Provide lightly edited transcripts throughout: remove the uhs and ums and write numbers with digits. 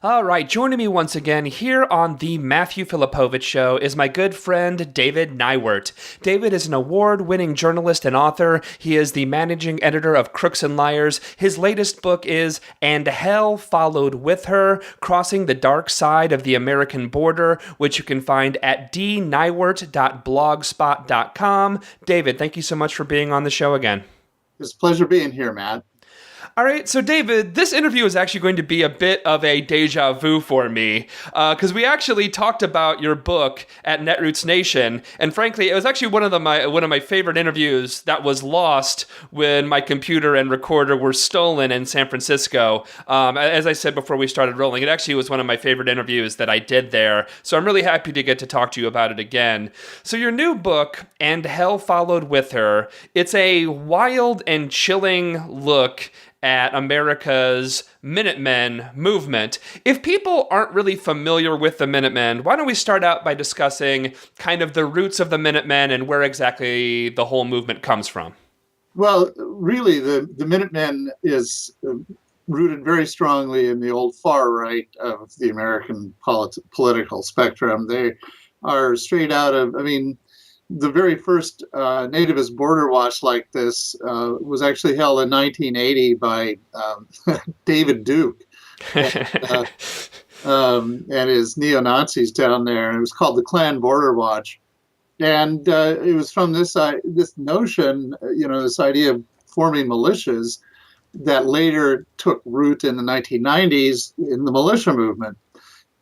All right, joining me once again here on the Matthew Filipovich Show is my good friend David Neiwert. David is an award-winning journalist and author. He is the managing editor of Crooks and Liars. His latest book is And Hell Followed With Her, Crossing the Dark Side of the American Border, which you can find at dneiwert.blogspot.com. David, thank you so much for being on the show again. It's a pleasure being here, Matt. All right, so David, this interview is actually going to be a bit of a deja vu for me, because we actually talked about your book at Netroots Nation, and frankly, it was actually one of my favorite interviews that was lost when my computer and recorder were stolen in San Francisco. As I said before we started rolling, it actually was one of my favorite interviews that I did there, so I'm really happy to get to talk to you about it again. So your new book, And Hell Followed With Her, it's a wild and chilling look at America's Minutemen movement. If people aren't really familiar with the Minutemen, why don't we start out by discussing kind of the roots of the Minutemen and where exactly the whole movement comes from? Well, really, the Minutemen is rooted very strongly in the old far right of the American political spectrum. They are straight out of, the very first nativist border watch like this was actually held in 1980 by David Duke and his neo-Nazis down there. And it was called the Klan Border Watch. And it was from this notion, this idea of forming militias that later took root in the 1990s in the militia movement.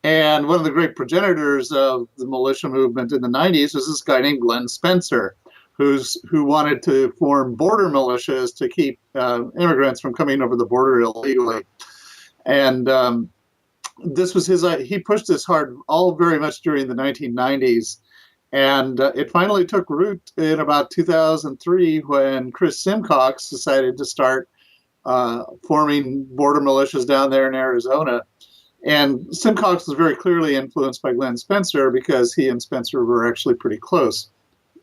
And one of the great progenitors of the militia movement in the 90s was this guy named Glenn Spencer, who wanted to form border militias to keep immigrants from coming over the border illegally. And this was he pushed this hard all very much during the 1990s. And it finally took root in about 2003 when Chris Simcox decided to start forming border militias down there in Arizona. And Simcox was very clearly influenced by Glenn Spencer because he and Spencer were actually pretty close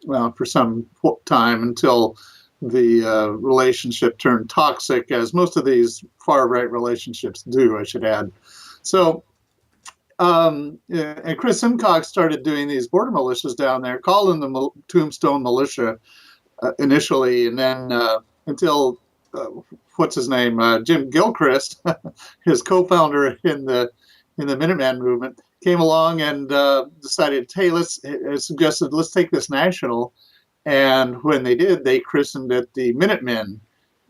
for some time until the relationship turned toxic, as most of these far-right relationships do, I should add. So, and Chris Simcox started doing these border militias down there, called them the Tombstone Militia initially, and then until what's his name? Jim Gilchrist, his co-founder in the Minuteman movement, came along and decided, hey, suggested let's take this national. And when they did, they christened it the Minutemen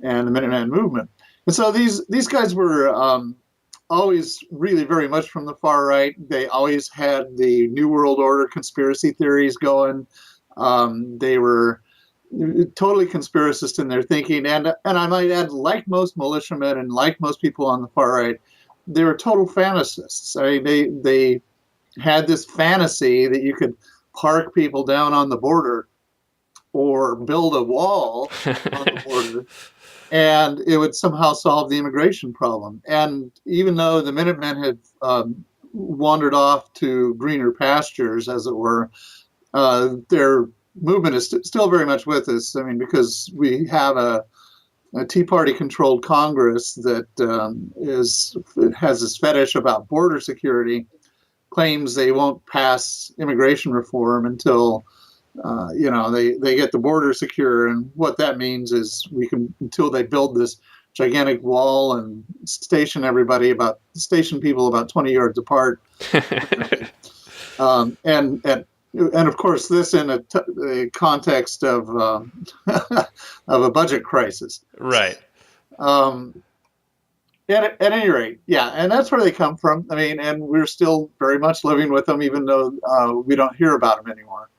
and the Minuteman movement. And so these guys were always really very much from the far right. They always had the New World Order conspiracy theories going. They were totally conspiracist in their thinking, and I might add, like most militiamen and like most people on the far right, they were total fantasists. I mean, they had this fantasy that you could park people down on the border or build a wall on the border, and it would somehow solve the immigration problem. And even though the Minutemen had wandered off to greener pastures, as it were, their movement is still very much with us. I mean, because we have a Tea Party-controlled Congress that has this fetish about border security, claims they won't pass immigration reform until they get the border secure. And what that means is until they build this gigantic wall and station people about 20 yards apart. And of course, this in a context of of a budget crisis. Right. At any rate, yeah, and that's where they come from. I mean, and we're still very much living with them, even though we don't hear about them anymore.